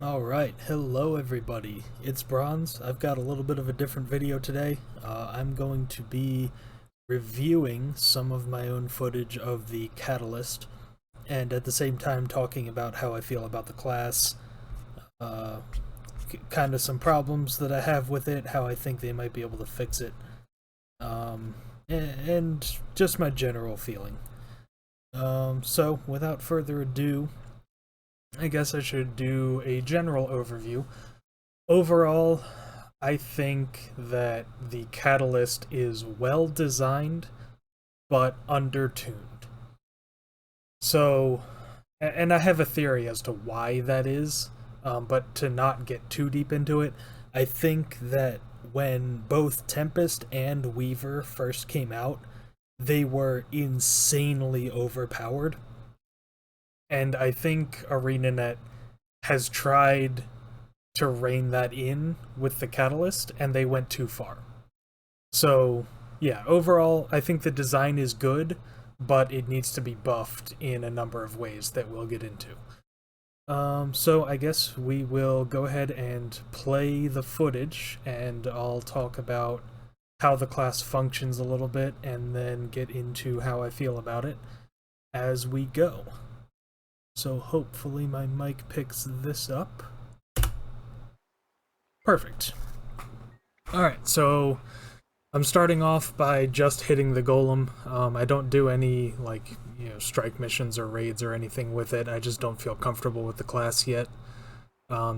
Alright, hello everybody. It's Bronze. I've got a little bit of a different video today. I'm going to be reviewing some of my own footage of the Catalyst, and at the same time talking about how I feel about the class, uh, kind of some problems that I have with it, how I think they might be able to fix it, and just my general feeling. So, without further ado, I guess I should do a general overview. Overall, I think that the Catalyst is well designed, but undertuned. So, and I have a theory as to why that is, but to not get too deep into it, I think that when both Tempest and Weaver first came out, they were insanely overpowered. And I think ArenaNet has tried to rein that in with the Catalyst, and they went too far. So, yeah, overall, I think the design is good, but it needs to be buffed in a number of ways that we'll get into. So I guess we will go ahead and play the footage, and I'll talk about how the class functions a little bit, and then get into how I feel about it as we go. So hopefully my mic picks this up. Perfect. Alright, so I'm starting off by just hitting the golem. I don't do any, strike missions or raids or anything with it. I just don't feel comfortable with the class yet.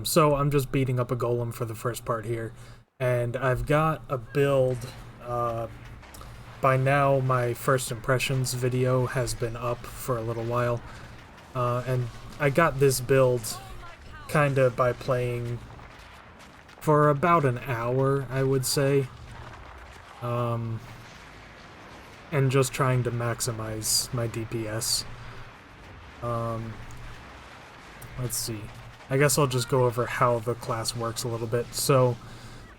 So I'm just beating up a golem for the first part here. And I've got a build. By now, my first impressions video has been up for a little while. And I got this build kinda by playing for about an hour, I would say. And just trying to maximize my DPS. Let's see. I guess I'll just go over how the class works a little bit. So,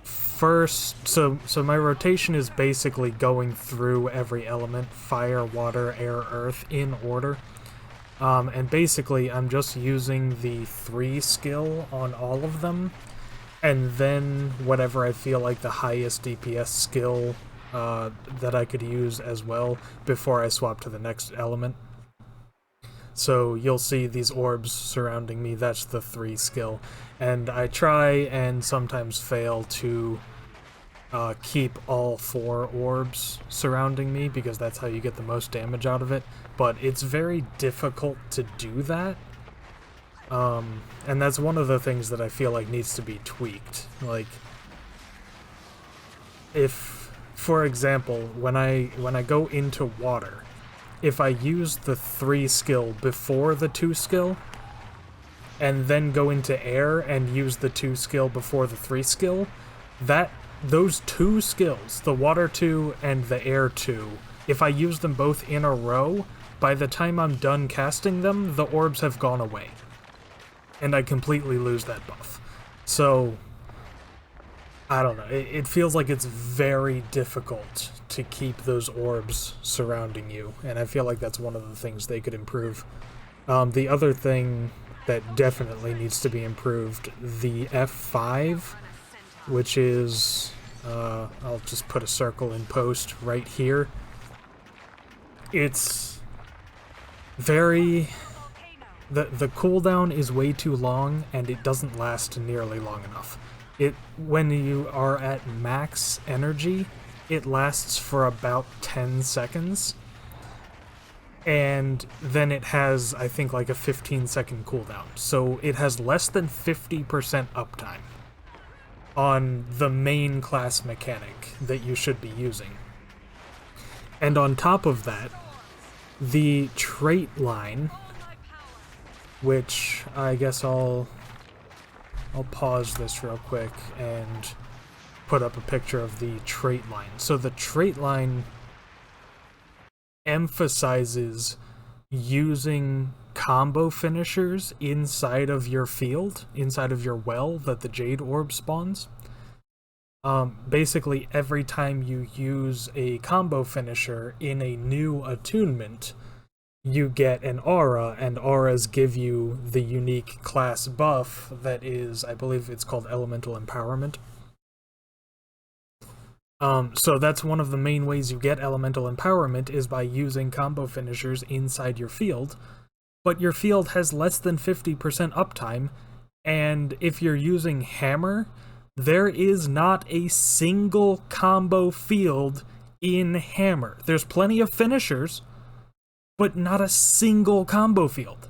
first, so my rotation is basically going through every element, fire, water, air, earth, in order. And basically, I'm just using the 3 skill on all of them, and then whatever I feel like the highest DPS skill that I could use as well before I swap to the next element. So you'll see these orbs surrounding me, that's the 3 skill. And I try and sometimes fail to keep all 4 orbs surrounding me, because that's how you get the most damage out of it, but it's very difficult to do that. And that's one of the things that I feel like needs to be tweaked. Like, if, for example, when I go into water, if I use the 3 skill before the 2 skill, and then go into air and use the 2 skill before the 3 skill, those 2 skills, the water 2 and the air 2, if I use them both in a row, by the time I'm done casting them, the orbs have gone away. And I completely lose that buff. So, I don't know, it feels like it's very difficult to keep those orbs surrounding you, and I feel like that's one of the things they could improve. The other thing that definitely needs to be improved, the F5, which is, I'll just put a circle in post right here. It's very... The cooldown is way too long, and it doesn't last nearly long enough. When you are at max energy, it lasts for about 10 seconds, and then it has, I think, like a 15-second cooldown. So it has less than 50% uptime on the main class mechanic that you should be using. And on top of that, the trait line, which I guess I'll pause this real quick and put up a picture of the trait line. So the trait line emphasizes using combo finishers inside of your field, inside of your well that the Jade Orb spawns. Basically, every time you use a combo finisher in a new attunement, you get an aura, and auras give you the unique class buff that is, I believe it's called Elemental Empowerment. So that's one of the main ways you get Elemental Empowerment, is by using combo finishers inside your field, but your field has less than 50% uptime, and if you're using Hammer, there is not a single combo field in Hammer. There's plenty of finishers, but not a single combo field.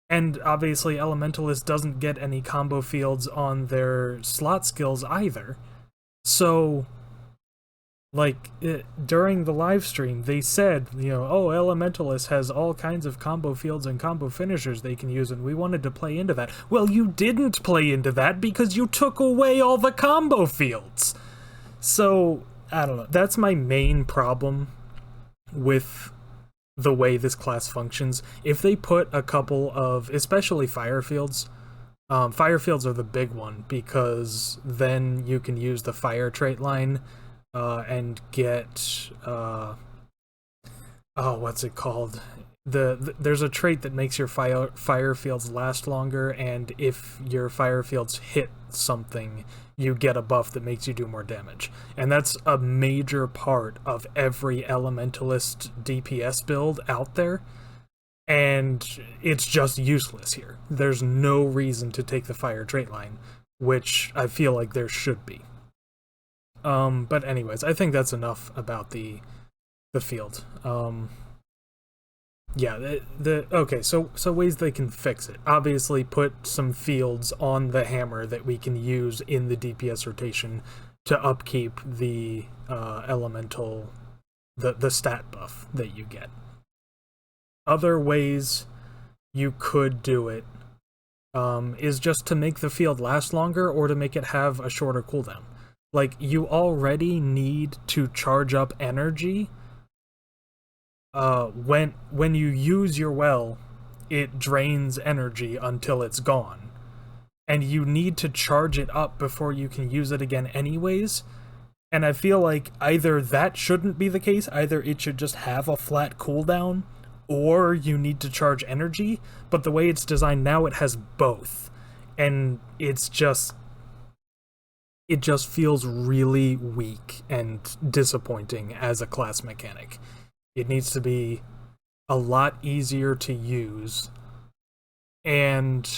And obviously Elementalist doesn't get any combo fields on their slot skills either. So, like, during the live stream, they said, you know, oh, Elementalist has all kinds of combo fields and combo finishers they can use, and we wanted to play into that. Well, you didn't play into that because you took away all the combo fields. So, I don't know. That's my main problem with the way this class functions. If they put a couple of, especially fire fields are the big one, because then you can use the fire trait line and get what's it called? There's a trait that makes your fire fields last longer, and if your fire fields hit something, you get a buff that makes you do more damage. And that's a major part of every Elementalist DPS build out there, and it's just useless here. There's no reason to take the fire trait line, which I feel like there should be. But anyways, I think that's enough about the field. Yeah, okay, so ways they can fix it. Obviously, put some fields on the hammer that we can use in the DPS rotation to upkeep the elemental, the stat buff that you get. Other ways you could do it is just to make the field last longer, or to make it have a shorter cooldown. Like, you already need to charge up energy. When you use your well, it drains energy until it's gone. And you need to charge it up before you can use it again anyways. And I feel like either that shouldn't be the case, either it should just have a flat cooldown, or you need to charge energy, but the way it's designed now, it has both. And it just feels really weak and disappointing as a class mechanic. It needs to be a lot easier to use, and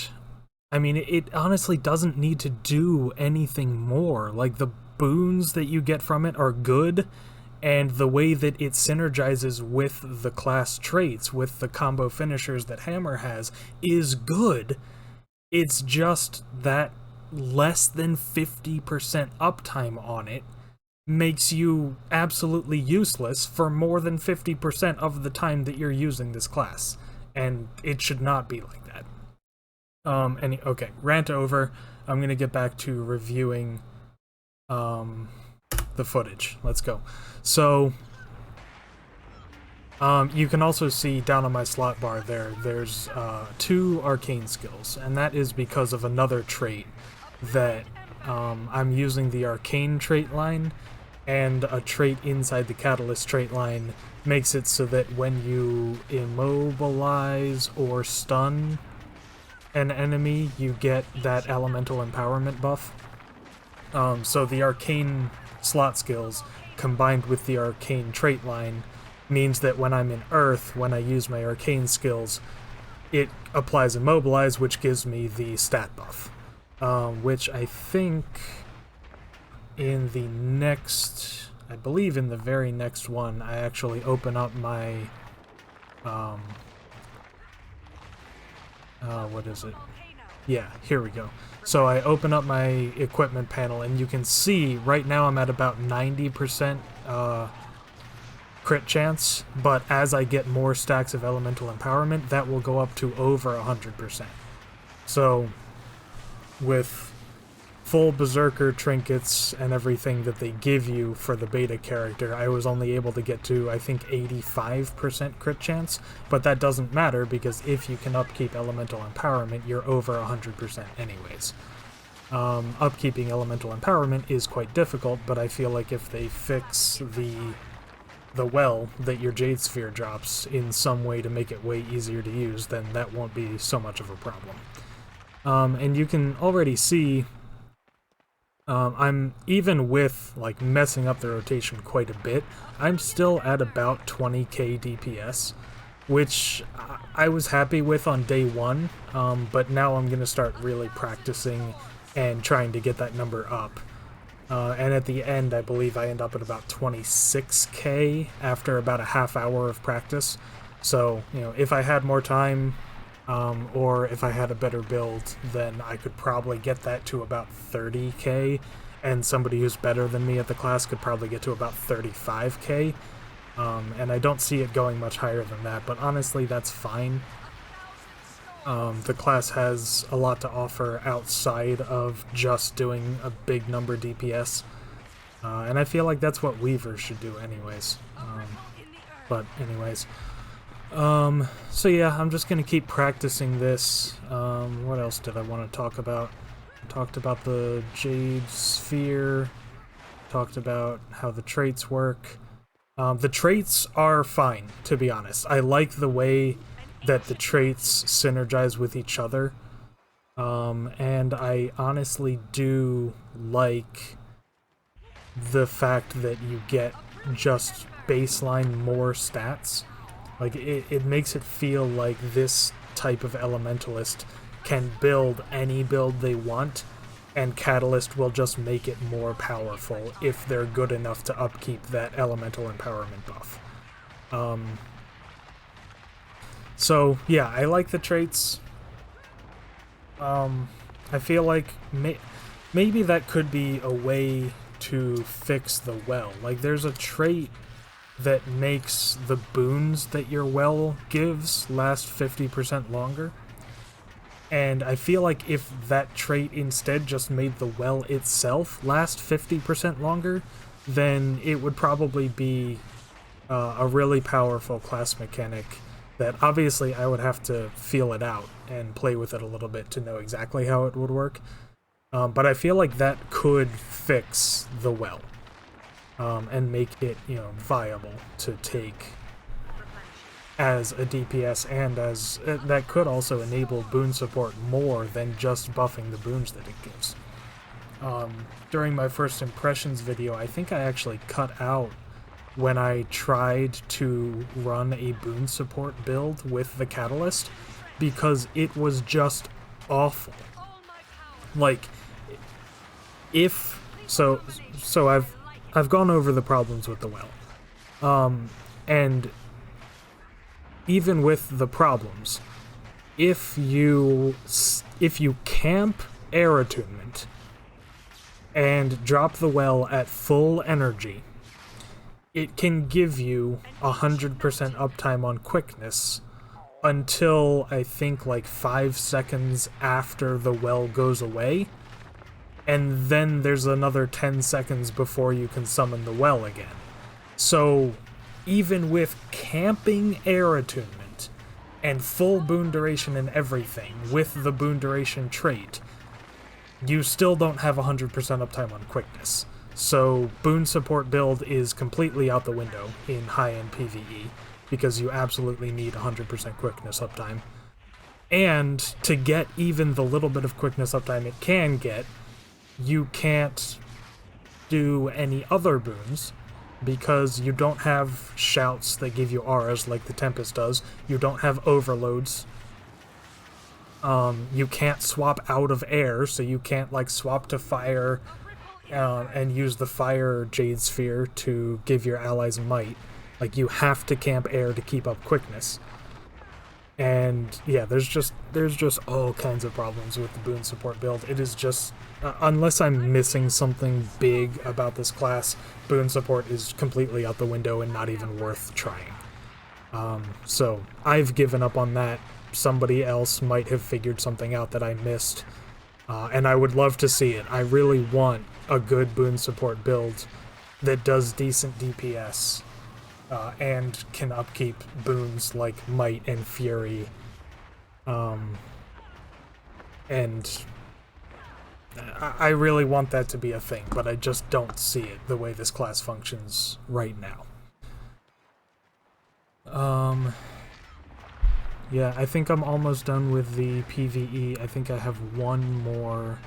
I mean, it honestly doesn't need to do anything more. Like, the boons that you get from it are good, and the way that it synergizes with the class traits, with the combo finishers that Hammer has, is good. It's just that less than 50% uptime on it makes you absolutely useless for more than 50% of the time that you're using this class, and it should not be like that. Okay, rant over. I'm gonna get back to reviewing the footage. Let's go. So you can also see down on my slot bar there's 2 arcane skills, and that is because of another trait that I'm using the arcane trait line, and a trait inside the catalyst trait line makes it so that when you immobilize or stun an enemy, you get that elemental empowerment buff. So the arcane slot skills combined with the arcane trait line means that when I'm in Earth, when I use my arcane skills, it applies immobilize, which gives me the stat buff. Which I think in the next, I believe in the very next one, I actually open up my, what is it? Yeah, here we go. So I open up my equipment panel, and you can see right now I'm at about 90% crit chance, but as I get more stacks of elemental empowerment, that will go up to over 100%. So with full berserker trinkets and everything that they give you for the beta character, I was only able to get to, I think, 85% crit chance, but that doesn't matter because if you can upkeep elemental empowerment, you're over 100% anyways. Upkeeping elemental empowerment is quite difficult, but I feel like if they fix the the well that your Jade Sphere drops in some way to make it way easier to use, then that won't be so much of a problem. And you can already see I'm, even with like messing up the rotation quite a bit, I'm still at about 20k DPS, which I was happy with on day one, but now I'm going to start really practicing and trying to get that number up. And at the end, I believe I end up at about 26k after about a half hour of practice. So, you know, if I had more time, or if I had a better build, then I could probably get that to about 30k, and somebody who's better than me at the class could probably get to about 35k. And I don't see it going much higher than that, but honestly, that's fine. The class has a lot to offer outside of just doing a big number DPS, and I feel like that's what Weavers should do anyways. But anyways, so yeah, I'm just gonna keep practicing this. What else did I want to talk about? I talked about the Jade Sphere, talked about how the traits work. The traits are fine, to be honest. I like the way that the traits synergize with each other, and I honestly do like the fact that you get just baseline more stats. Like, it makes it feel like this type of Elementalist can build any build they want, and Catalyst will just make it more powerful if they're good enough to upkeep that Elemental Empowerment buff. So, yeah, I like the traits. I feel like maybe that could be a way to fix the well. Like, there's a trait that makes the boons that your well gives last 50% longer. And I feel like if that trait instead just made the well itself last 50% longer, then it would probably be a really powerful class mechanic that obviously I would have to feel it out and play with it a little bit to know exactly how it would work. But I feel like that could fix the well. And make it, you know, viable to take as a DPS, and as that could also enable boon support more than just buffing the boons that it gives. During my first impressions video, I think I actually cut out when I tried to run a boon support build with the Catalyst, because it was just awful. Like, so I've gone over the problems with the well, and even with the problems, if you camp air attunement and drop the well at full energy, it can give you 100% uptime on quickness until I think like 5 seconds after the well goes away, and then there's another 10 seconds before you can summon the well again. So even with camping air attunement and full boon duration and everything with the boon duration trait, you still don't have 100% uptime on quickness. So boon support build is completely out the window in high-end PvE, because you absolutely need 100% quickness uptime. And to get even the little bit of quickness uptime it can get, you can't do any other boons, because you don't have shouts that give you auras like the Tempest does. You don't have overloads. You can't swap out of air, so you can't like swap to fire and use the fire Jade Sphere to give your allies might. Like, you have to camp air to keep up quickness. And yeah, there's just all kinds of problems with the boon support build. It is just, unless I'm missing something big about this class, boon support is completely out the window and not even worth trying. So I've given up on that. Somebody else might have figured something out that I missed, and I would love to see it. I really want a good boon support build that does decent DPS, and can upkeep boons like Might and Fury, and I really want that to be a thing, but I just don't see it the way this class functions right now. Yeah, I think I'm almost done with the PvE. I think I have one more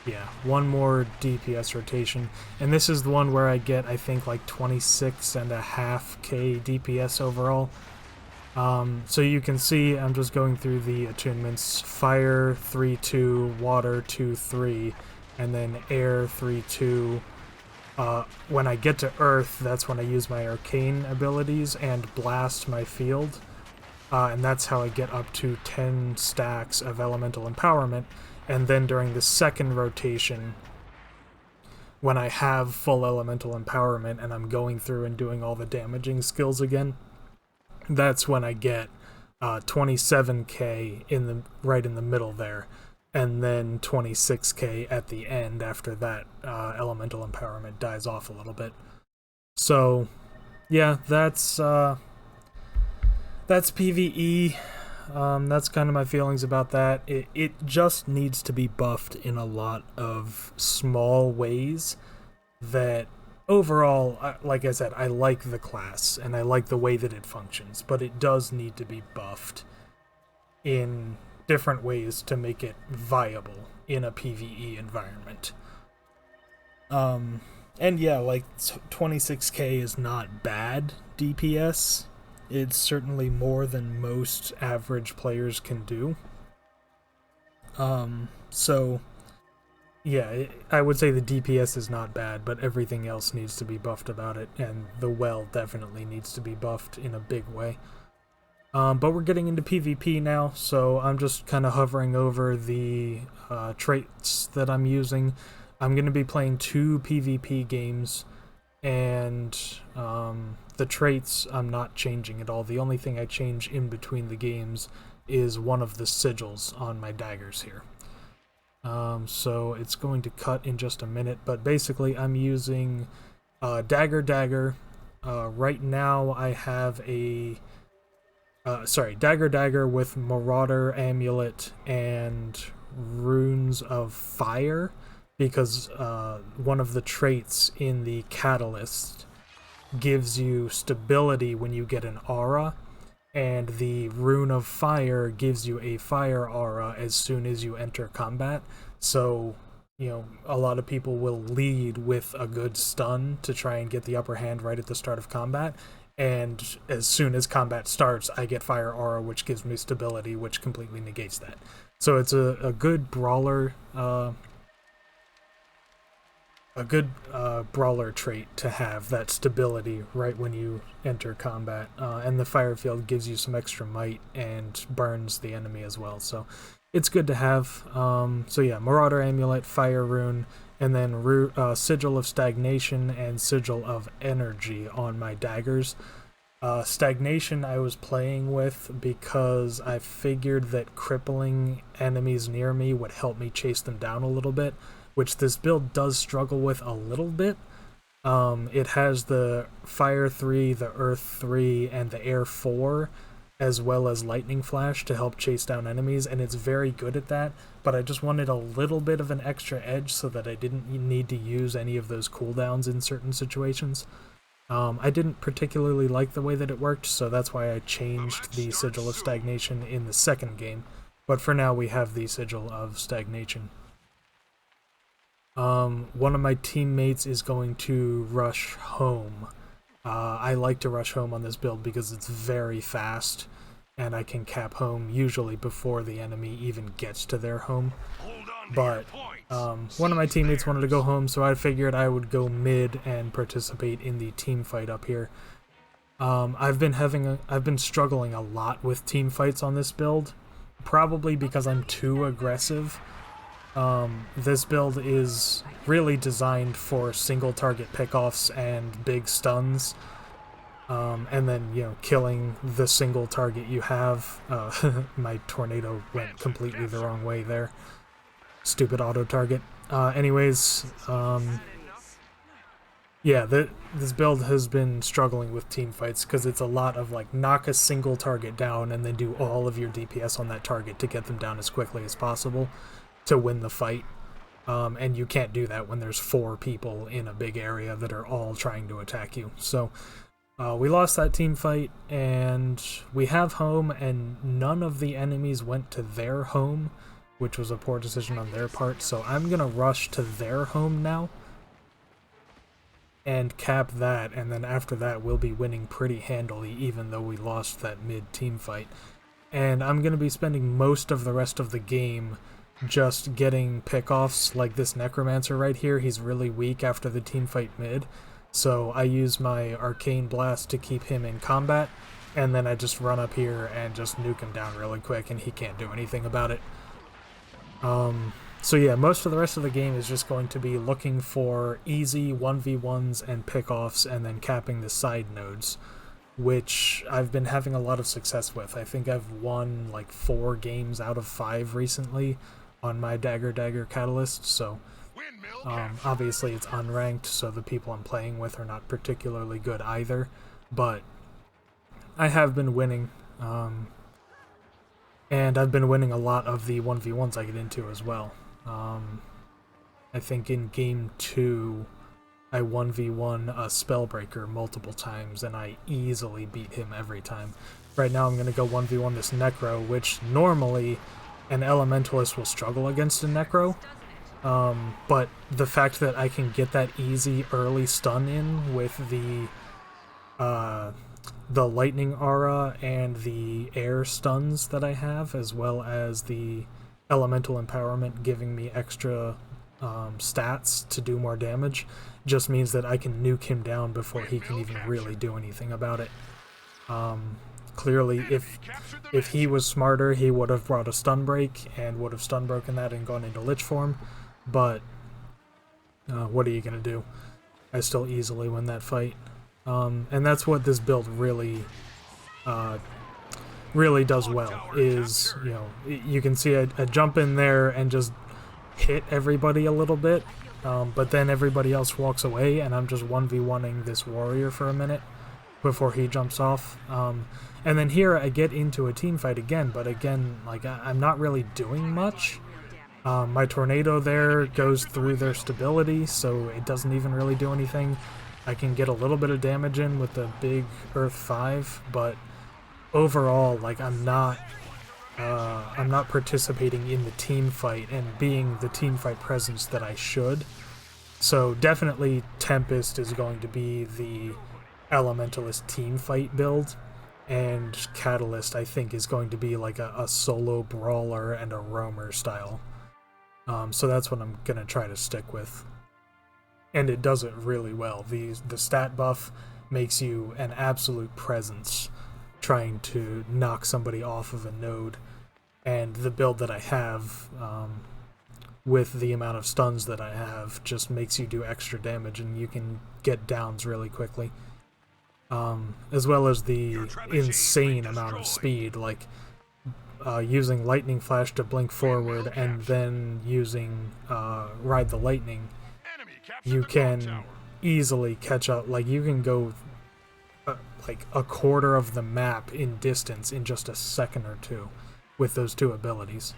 DPS rotation. And this is the one where I get, I think, like 26.5k DPS overall. So you can see I'm just going through the attunements. Fire 3-2, water 2-3, and then air 3-2. When I get to earth, that's when I use my arcane abilities and blast my field. And that's how I get up to 10 stacks of elemental empowerment. And then during the second rotation, when I have full elemental empowerment and I'm going through and doing all the damaging skills again, that's when I get 27k right in the middle there, and then 26k at the end after that elemental empowerment dies off a little bit. So, yeah, that's PvE. That's kind of my feelings about that. It just needs to be buffed in a lot of small ways that overall, like I said, I like the class and I like the way that it functions, but it does need to be buffed in different ways to make it viable in a PvE environment. And yeah, like 26k is not bad DPS. It's certainly more than most average players can do. So, yeah, I would say the DPS is not bad, but everything else needs to be buffed about it, and the well definitely needs to be buffed in a big way. But we're getting into PvP now, so I'm just kind of hovering over the traits that I'm using. I'm going to be playing 2 PvP games, and the traits I'm not changing at all. The only thing I change in between the games is one of the sigils on my daggers here. So it's going to cut in just a minute, but basically I'm using dagger. Right now I have a dagger with marauder amulet and runes of fire, because one of the traits in the catalyst gives you stability when you get an aura, and the rune of fire gives you a fire aura as soon as you enter combat. So, you know, a lot of people will lead with a good stun to try and get the upper hand right at the start of combat, and as soon as combat starts, I get fire aura, which gives me stability, which completely negates that. So it's a good brawler brawler trait to have, that stability right when you enter combat, and the fire field gives you some extra might and burns the enemy as well, so it's good to have. So yeah, marauder amulet, fire rune, and then sigil of stagnation and sigil of energy on my daggers. Stagnation I was playing with because I figured that crippling enemies near me would help me chase them down a little bit, which this build does struggle with a little bit. It has the Fire 3, the Earth 3, and the Air 4, as well as Lightning Flash to help chase down enemies, and it's very good at that, but I just wanted a little bit of an extra edge so that I didn't need to use any of those cooldowns in certain situations. I didn't particularly like the way that it worked, so that's why I changed the Sigil of Stagnation in the second game, but for now we have the Sigil of Stagnation. One of my teammates is going to rush home. I like to rush home on this build because it's very fast, and I can cap home usually before the enemy even gets to their home. But one of my teammates wanted to go home, so I figured I would go mid and participate in the team fight up here. I've been struggling a lot with team fights on this build, probably because I'm too aggressive. This build is really designed for single target pickoffs and big stuns, and then, you know, killing the single target you have. My tornado went completely the wrong way there. Stupid auto target. Yeah, this build has been struggling with team fights because it's a lot of like knock a single target down and then do all of your DPS on that target to get them down as quickly as possible to win the fight. And you can't do that when there's 4 people in a big area that are all trying to attack you. So We lost that team fight, and we have home, and none of the enemies went to their home, which was a poor decision on their part, so I'm gonna rush to their home now and cap that, and then after that we'll be winning pretty handily even though we lost that mid-team fight. And I'm gonna be spending most of the rest of the game just getting pickoffs, like this Necromancer right here. He's really weak after the team fight mid, so I use my Arcane Blast to keep him in combat, and then I just run up here and just nuke him down really quick, and he can't do anything about it. So yeah, most of the rest of the game is just going to be looking for easy 1v1s and pickoffs, and then capping the side nodes, which I've been having a lot of success with. I think I've won like 4 games out of 5 recently on my Dagger Catalyst, so obviously it's unranked, so the people I'm playing with are not particularly good either, but I have been winning, and I've been winning a lot of the 1v1s I get into as well. I think in game 2 I 1v1 a Spellbreaker multiple times, and I easily beat him every time. Right now I'm going to go 1v1 this Necro, which normally an Elementalist will struggle against a Necro, but the fact that I can get that easy early stun in with the Lightning Aura and the air stuns that I have, as well as the Elemental Empowerment giving me extra stats to do more damage, just means that I can nuke him down before he can even really do anything about it. Clearly, if he was smarter, he would have brought a stun break and would have stun broken that and gone into Lich form, but what are you going to do? I still easily win that fight. And that's what this build really does well, is, you know, you can see I jump in there and just hit everybody a little bit, but then everybody else walks away, and I'm just 1v1ing this warrior for a minute before he jumps off. And then here I get into a team fight again, but again, like, I'm not really doing much. My tornado there goes through their stability, so it doesn't even really do anything. I can get a little bit of damage in with the big Earth 5, but overall, like, I'm not participating in the team fight and being the team fight presence that I should. So definitely Tempest is going to be the Elementalist team fight build, and Catalyst I think is going to be like a solo brawler and a roamer style. So that's what I'm gonna try to stick with. And it does it really well. The stat buff makes you an absolute presence trying to knock somebody off of a node, and the build that I have, with the amount of stuns that I have, just makes you do extra damage, and you can get downs really quickly. As well as the insane amount of speed, like using Lightning Flash to blink forward and then using Ride the Lightning. You can easily catch up, like you can go like a quarter of the map in distance in just a second or two with those two abilities.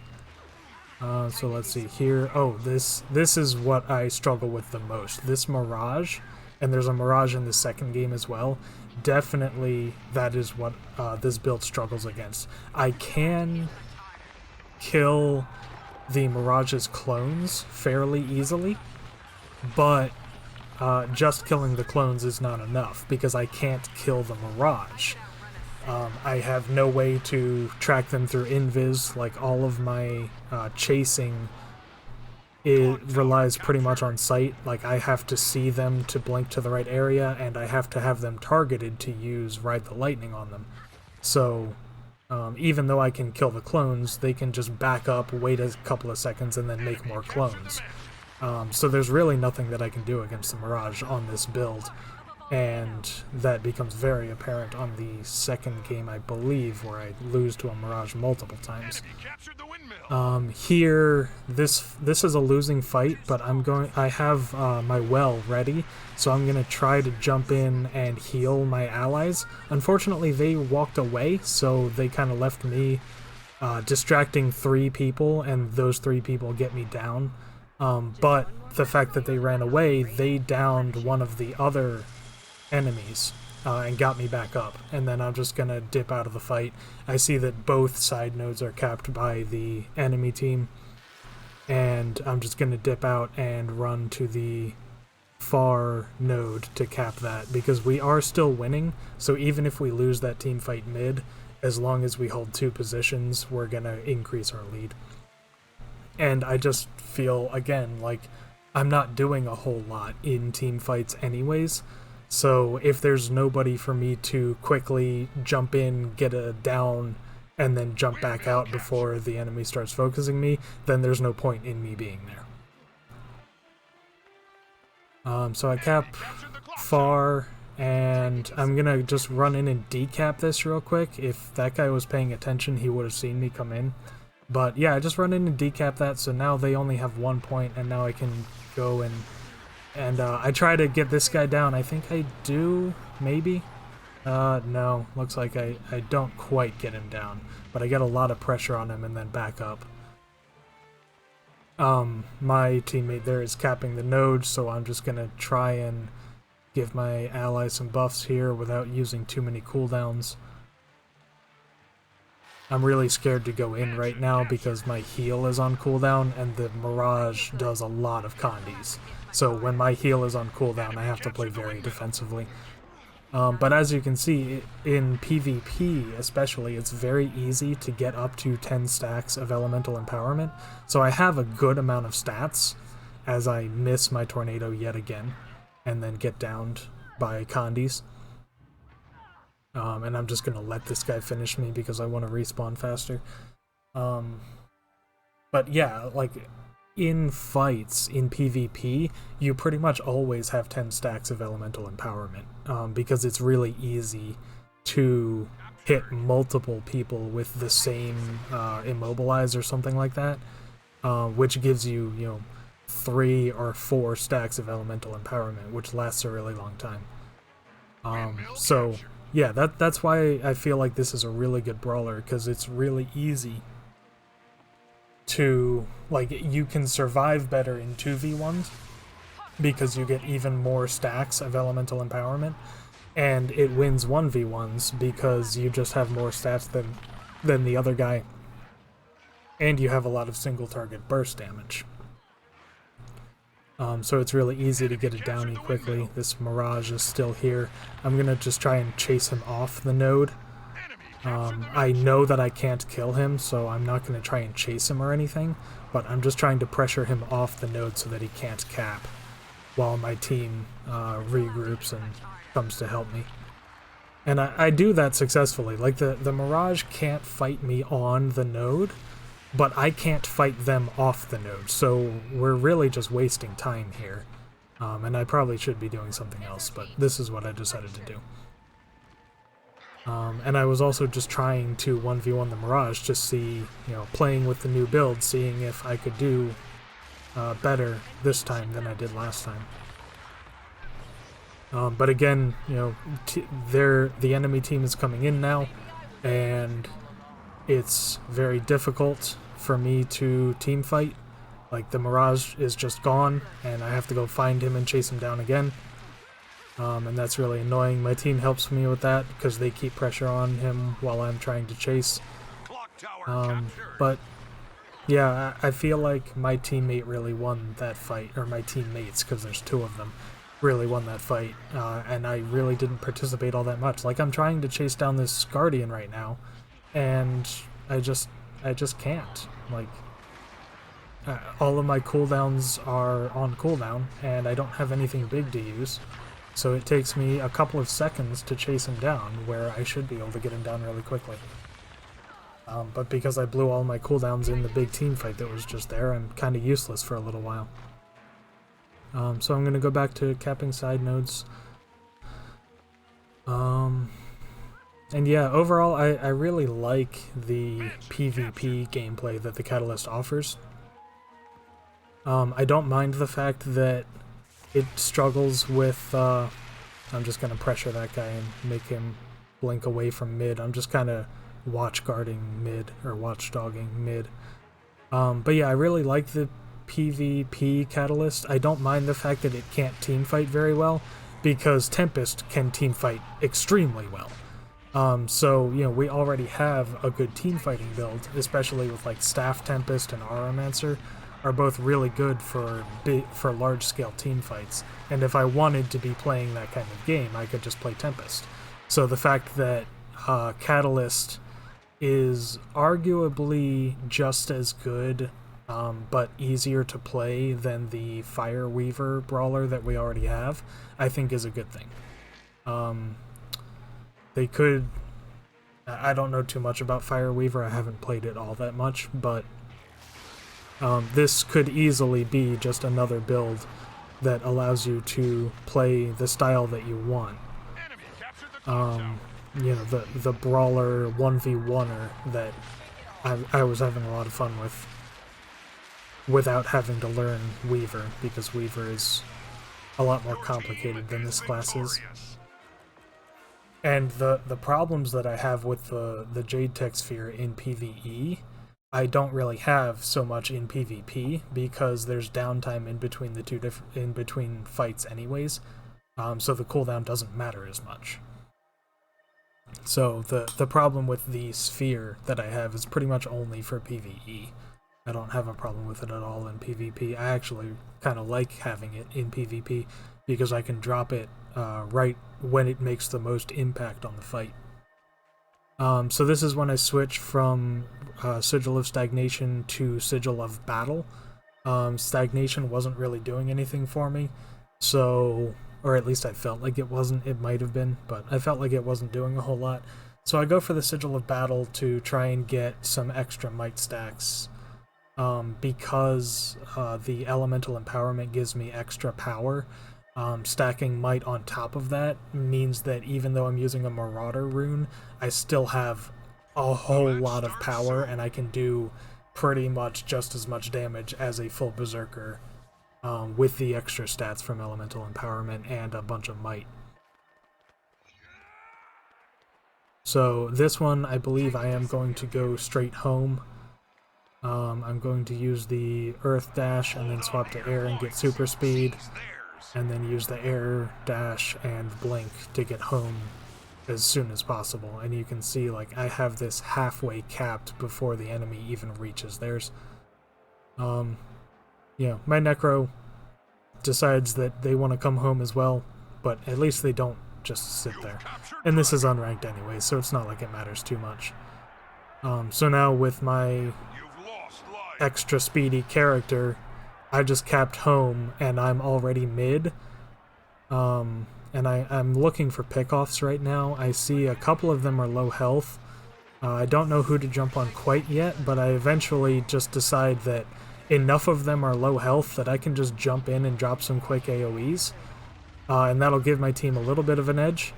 So let's see here. Oh, this is what I struggle with the most. This Mirage, and there's a Mirage in the second game as well. Definitely that is what this build struggles against. I can kill the Mirage's clones fairly easily, but just killing the clones is not enough because I can't kill the Mirage. I have no way to track them through invis. Like, all of my chasing, it relies pretty much on sight. Like, I have to see them to blink to the right area, and I have to have them targeted to use Ride the Lightning on them. So even though I can kill the clones, they can just back up, wait a couple of seconds, and then make more clones. So there's really nothing that I can do against the Mirage on this build, and that becomes very apparent on the second game, I believe, where I lose to a Mirage multiple times. Here, this is a losing fight, but I have my well ready, so I'm gonna try to jump in and heal my allies. Unfortunately, they walked away, so they kind of left me distracting 3 people, and those 3 people get me down. But the fact that they ran away, they downed one of the other enemies, and got me back up. And then I'm just gonna dip out of the fight. I see that both side nodes are capped by the enemy team, and I'm just gonna dip out and run to the far node to cap that, because we are still winning. So even if we lose that team fight mid, as long as we hold 2 positions, we're gonna increase our lead. And I just feel, again, like I'm not doing a whole lot in team fights anyways, so if there's nobody for me to quickly jump in, get a down, and then jump back out before the enemy starts focusing me, then there's no point in me being there. So I cap far, and I'm gonna just run in and decap this real quick. If that guy was paying attention, he would have seen me come in. But yeah, I just run in and decap that, so now they only have 1 point, and now I can go and I try to get this guy down. I think I do, maybe? No, looks like I don't quite get him down, but I get a lot of pressure on him and then back up. My teammate there is capping the node, so I'm just gonna try and give my ally some buffs here without using too many cooldowns. I'm really scared to go in right now because my heal is on cooldown, and the Mirage does a lot of condies. So when my heal is on cooldown, I have to play very defensively. But as you can see, in PvP especially, it's very easy to get up to 10 stacks of elemental empowerment. So I have a good amount of stats as I miss my tornado yet again, and then get downed by condies. And I'm just gonna let this guy finish me because I want to respawn faster. But yeah, like, in fights, in PvP, you pretty much always have 10 stacks of elemental empowerment, because it's really easy to hit multiple people with the same immobilize or something like that, which gives you, 3 or 4 stacks of elemental empowerment, which lasts a really long time. So yeah, that's why I feel like this is a really good brawler, because it's really easy to, like, you can survive better in 2v1s because you get even more stacks of elemental empowerment, and it wins 1v1s because you just have more stats than the other guy, and you have a lot of single target burst damage. So it's really easy to get a downy quickly. This Mirage is still here. I'm gonna just try and chase him off the node. I know that I can't kill him, so I'm not going to try and chase him or anything, but I'm just trying to pressure him off the node so that he can't cap while my team regroups and comes to help me. And I do that successfully. Like, the Mirage can't fight me on the node, but I can't fight them off the node, so we're really just wasting time here. And I probably should be doing something else, but this is what I decided to do. And I was also just trying to 1v1 the Mirage, just see, playing with the new build, seeing if I could do better this time than I did last time. But again, the enemy team is coming in now, and it's very difficult for me to team fight. Like, the Mirage is just gone, and I have to go find him and chase him down again. And that's really annoying. My team helps me with that because they keep pressure on him while I'm trying to chase. But yeah, I feel like my teammate really won that fight, or my teammates, because there's 2 of them, really won that fight, and I really didn't participate all that much. Like, I'm trying to chase down this Guardian right now, and I just can't. Like, all of my cooldowns are on cooldown, and I don't have anything big to use. So it takes me a couple of seconds to chase him down, where I should be able to get him down really quickly. But because I blew all my cooldowns in the big team fight that was just there, I'm kind of useless for a little while. So I'm going to go back to capping side nodes. And yeah, overall, I really like the PvP gameplay that the Catalyst offers. I don't mind the fact that it struggles with, I'm just going to pressure that guy and make him blink away from mid. I'm just kind of watch-guarding mid, or watchdogging mid. But yeah, I really like the PvP Catalyst. I don't mind the fact that it can't team fight very well, because Tempest can teamfight extremely well. So, you know, we already have a good team fighting build, especially with like Staff Tempest and Aromancer are both really good for large-scale team fights. And if I wanted to be playing that kind of game, I could just play Tempest. So the fact that Catalyst is arguably just as good, but easier to play than the Fire Weaver brawler that we already have, I think is a good thing. They could... I don't know too much about Fire Weaver, I haven't played it all that much, but this could easily be just another build that allows you to play the style that you want. You know, the brawler 1v1er that I was having a lot of fun with without having to learn Weaver, because Weaver is a lot more complicated than this class is. And the problems that I have with the Jade Tech Sphere in PvE, I don't really have so much in PvP, because there's downtime in between the in between fights anyways, so the cooldown doesn't matter as much. So the problem with the sphere that I have is pretty much only for PvE. I don't have a problem with it at all in PvP. I actually kind of like having it in PvP because I can drop it right when it makes the most impact on the fight. So this is when I switch from Sigil of Stagnation to Sigil of Battle. Stagnation wasn't really doing anything for me, so... or at least I felt like it wasn't. It might have been, but I felt like it wasn't doing a whole lot. So I go for the Sigil of Battle to try and get some extra might stacks, because the Elemental Empowerment gives me extra power. Stacking might on top of that means that even though I'm using a Marauder rune, I still have a whole lot of power, and I can do pretty much just as much damage as a full Berserker, with the extra stats from Elemental Empowerment and a bunch of might. So this one, I believe I am going to go straight home. I'm going to use the Earth Dash and then swap to air and get super speed, and then use the air dash and blink to get home as soon as possible. And you can see, like, I have this halfway capped before the enemy even reaches theirs. Yeah, my Necro decides that they want to come home as well, but at least they don't just sit there. And this is unranked anyway, so it's not like it matters too much. So now with my extra speedy character, I just capped home and I'm already mid. And I'm looking for pickoffs right now. I see a couple of them are low health. I don't know who to jump on quite yet, but I eventually just decide that enough of them are low health that I can just jump in and drop some quick AoEs. And that'll give my team a little bit of an edge.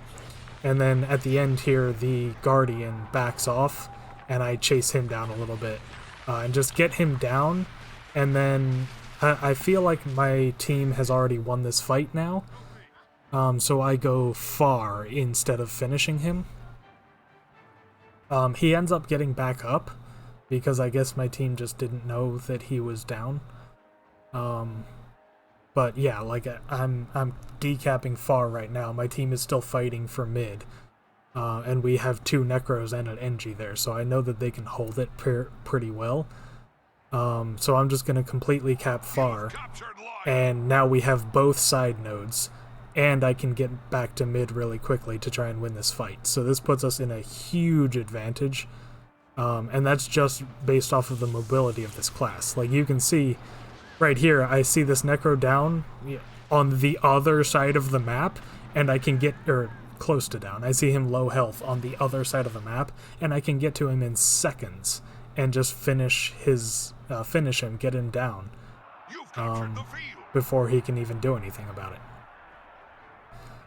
And then at the end here, the Guardian backs off, and I chase him down a little bit. And just get him down, and then I feel like my team has already won this fight now. So I go far instead of finishing him. He ends up getting back up, because I guess my team just didn't know that he was down. But yeah, like, I'm decapping far right now. My team is still fighting for mid, and we have 2 Necros and an NG there, so I know that they can hold it pretty well. So I'm just going to completely cap far, and now we have both side nodes, and I can get back to mid really quickly to try and win this fight. So this puts us in a huge advantage. And that's just based off of the mobility of this class. Like, you can see right here, I see this Necro down on the other side of the map, and I can get, or close to down. I see him low health on the other side of the map, and I can get to him in seconds and just finish him, get him down, before he can even do anything about it.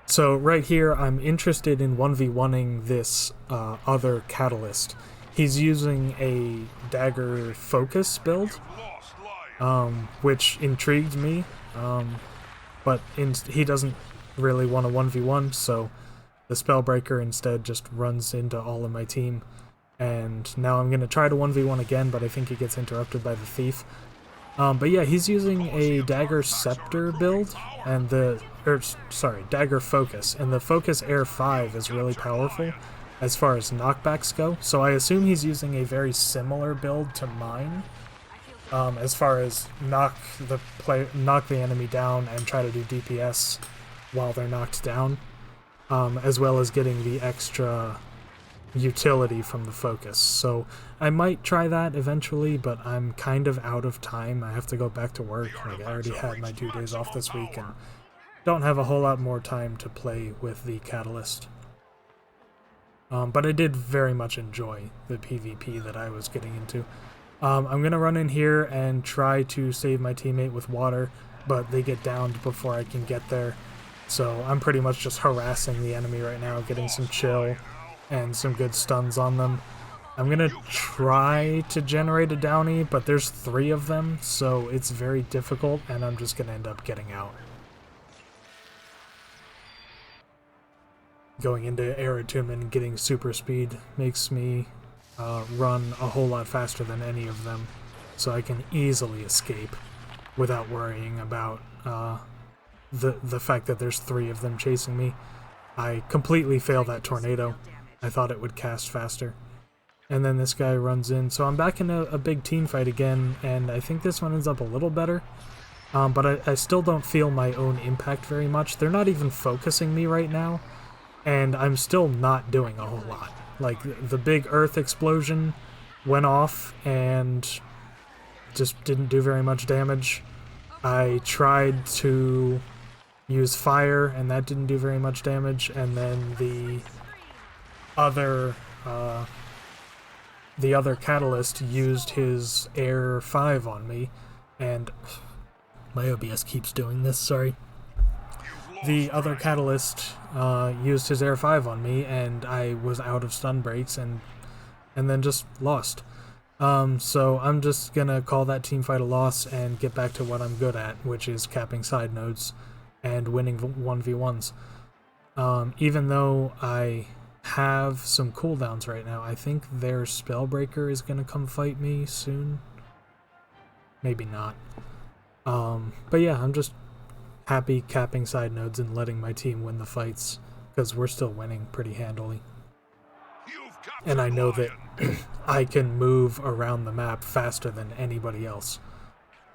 So right here, I'm interested in 1v1ing this other Catalyst. He's using a dagger focus build, which intrigued me, but he doesn't really want a 1v1, so the Spellbreaker instead just runs into all of my team. And now I'm going to try to 1v1 again, but I think it gets interrupted by the Thief. But yeah, he's using a Dagger Scepter build, and the sorry, dagger focus, and the focus air 5 is really powerful as far as knockbacks go, so I assume he's using a very similar build to mine, as far as knock the enemy down and try to do DPS while they're knocked down, as well as getting the extra utility from the focus. So I might try that eventually, but I'm kind of out of time. I have to go back to work. Like, I already had my 2 days off this week and don't have a whole lot more time to play with the Catalyst. But I did very much enjoy the PvP that I was getting into. I'm gonna run in here and try to save my teammate with water, but they get downed before I can get there. So I'm pretty much just harassing the enemy right now, getting some chill and some good stuns on them. I'm gonna try to generate a downy, but there's 3 of them, so it's very difficult, and I'm just gonna end up getting out. Going into Eratum and getting super speed makes me run a whole lot faster than any of them, so I can easily escape without worrying about the fact that there's 3 of them chasing me. I completely failed that tornado. I thought it would cast faster. And then this guy runs in, so I'm back in a big team fight again, and I think this one ends up a little better. But I still don't feel my own impact very much. They're not even focusing me right now, and I'm still not doing a whole lot. Like, the big earth explosion went off and just didn't do very much damage. I tried to use fire, and that didn't do very much damage, and then the other Catalyst used his Air 5 on me, and my OBS keeps doing this, sorry. The other Catalyst used his Air 5 on me, and I was out of stun breaks, and then just lost. So I'm just gonna call that teamfight a loss and get back to what I'm good at, which is capping side nodes and winning 1v1s. Even though I have some cooldowns right now, I think their Spellbreaker is gonna come fight me soon. Maybe not. But yeah, I'm just happy capping side nodes and letting my team win the fights, because we're still winning pretty handily. And I know that I can move around the map faster than anybody else,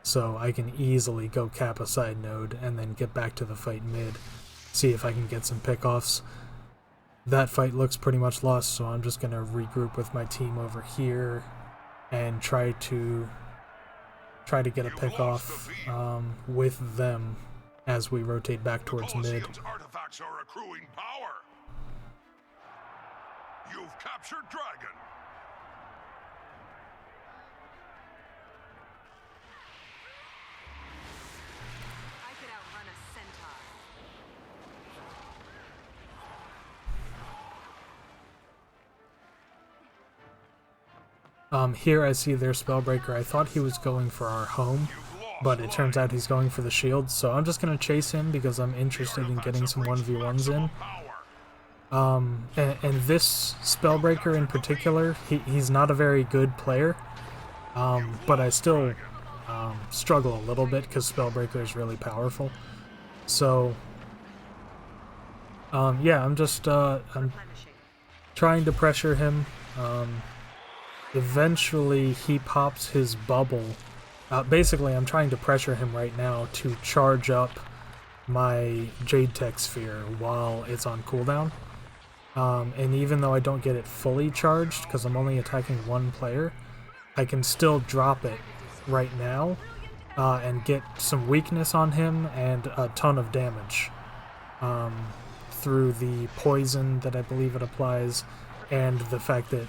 so I can easily go cap a side node and then get back to the fight mid, see if I can get some pickoffs. That fight looks pretty much lost, so I'm just going to regroup with my team over here and try to get a pickoff with them as we rotate back towards mid. Artifacts are accruing power. You've captured Dragon. I could outrun a centaur. Here I see their Spellbreaker. I thought he was going for our home, but it turns out he's going for the shield, so I'm just going to chase him because I'm interested in getting some 1v1s in. And this Spellbreaker in particular, he's not a very good player, but I still struggle a little bit because Spellbreaker is really powerful. So, yeah, I'm just I'm trying to pressure him. Eventually he pops his bubble. Basically, I'm trying to pressure him right now to charge up my Jade Tech Sphere while it's on cooldown. And even though I don't get it fully charged, because I'm only attacking one player, I can still drop it right now and get some weakness on him and a ton of damage through the poison that I believe it applies, and the fact that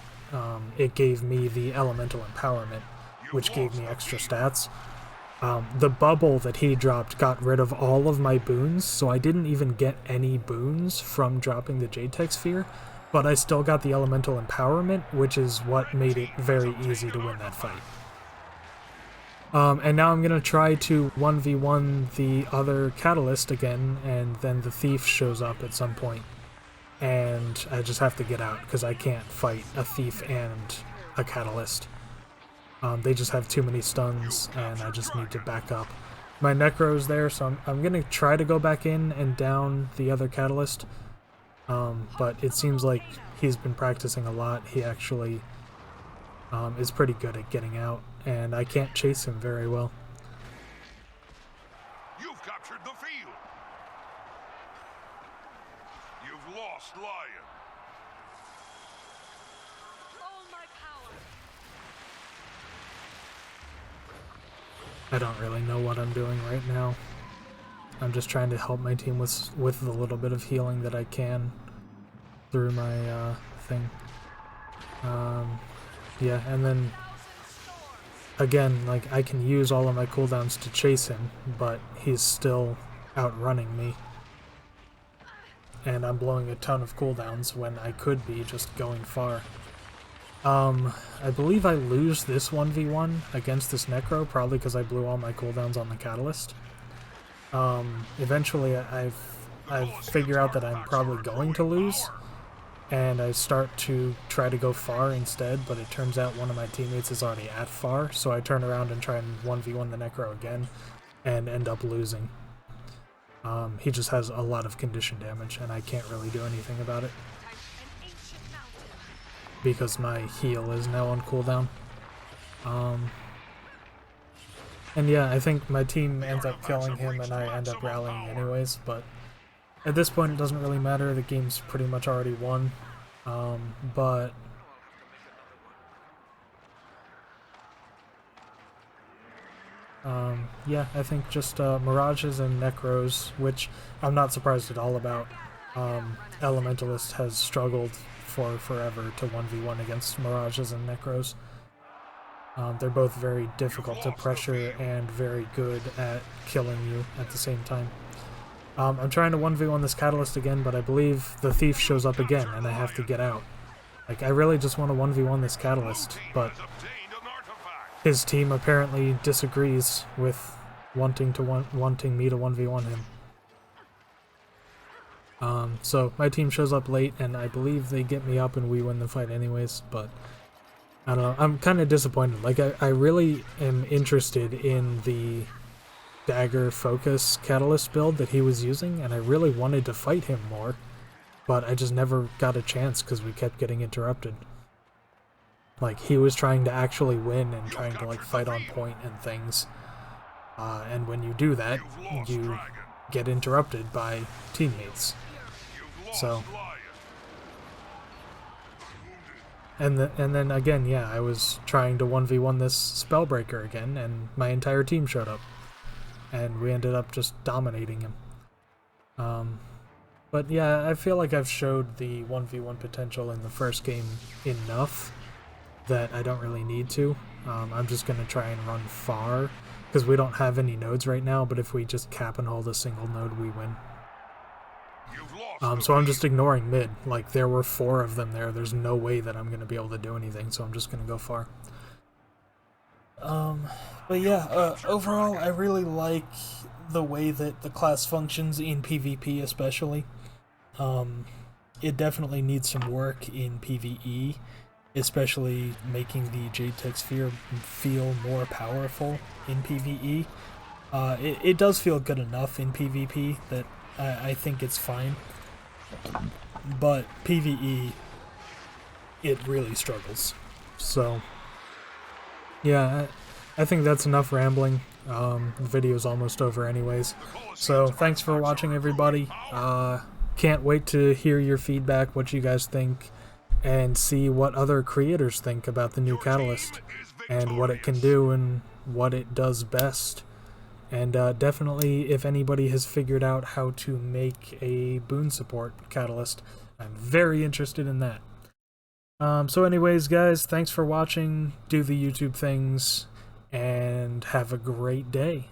it gave me the elemental empowerment, which gave me extra stats. The bubble that he dropped got rid of all of my boons, so I didn't even get any boons from dropping the Jade Tech Sphere, but I still got the elemental empowerment, which is what made it very easy to win that fight. And now I'm going to try to 1v1 the other Catalyst again, and then the Thief shows up at some point. And I just have to get out, because I can't fight a Thief and a Catalyst. They just have too many stuns, and I just need to back up. my Necro's there, so I'm gonna try to go back in and down the other Catalyst. But it seems like he's been practicing a lot. He actually is pretty good at getting out, and I can't chase him very well. You've captured the field. You've lost Lion. All my power. I don't really know what I'm doing right now. I'm just trying to help my team with the little bit of healing that I can through my thing. Yeah, and then again, like, I can use all of my cooldowns to chase him, but he's still outrunning me. And I'm blowing a ton of cooldowns when I could be just going far. I believe I lose this 1v1 against this Necro, probably because I blew all my cooldowns on the Catalyst. Eventually I figure out that I'm probably going to lose, and I start to try to go far instead, but it turns out one of my teammates is already at far, so I turn around and try and 1v1 the Necro again, and end up losing. He just has a lot of condition damage, and I can't really do anything about it, because my heal is now on cooldown. And yeah, I think my team ends up killing him, and I end up rallying anyways, but at this point, it doesn't really matter. The game's pretty much already won. Yeah, I think just Mirages and Necros, which I'm not surprised at all about. Elementalist has struggled for forever to 1v1 against Mirages and Necros. They're both very difficult to pressure and very good at killing you at the same time. I'm trying to 1v1 this Catalyst again, but I believe the Thief shows up again, and I have to get out. Like, I really just want to 1v1 this Catalyst, but his team apparently disagrees with wanting me to 1v1 him. So my team shows up late, and I believe they get me up and we win the fight anyways, but I don't know. I'm kind of disappointed. Like, I really am interested in the dagger focus Catalyst build that he was using, and I really wanted to fight him more, but I just never got a chance because we kept getting interrupted. Like, he was trying to actually win and trying to, like, fight on point and things, and when you do that, you get interrupted by teammates. So, and then again, yeah, I was trying to 1v1 this Spellbreaker again, and my entire team showed up, and we ended up just dominating him. But yeah, I feel like I've showed the 1v1 potential in the first game enough that I don't really need to. I'm just going to try and run far, because we don't have any nodes right now, but if we just cap and hold a single node, we win. So I'm just ignoring mid. Like, there were 4 of them there. There's no way that I'm going to be able to do anything, so I'm just going to go far. But yeah, overall, I really like the way that the class functions in PvP especially. It definitely needs some work in PvE, especially making the Jade Tech Sphere feel more powerful in PvE. It does feel good enough in PvP that I think it's fine, but PvE, it really struggles. So yeah, I think that's enough rambling. The video's almost over anyways. So thanks for watching, everybody. Can't wait to hear your feedback, what you guys think, and see what other creators think about the new Catalyst, and what it can do and what it does best. And definitely, if anybody has figured out how to make a boon support Catalyst, I'm very interested in that. So anyways, guys, thanks for watching, do the YouTube things, and have a great day.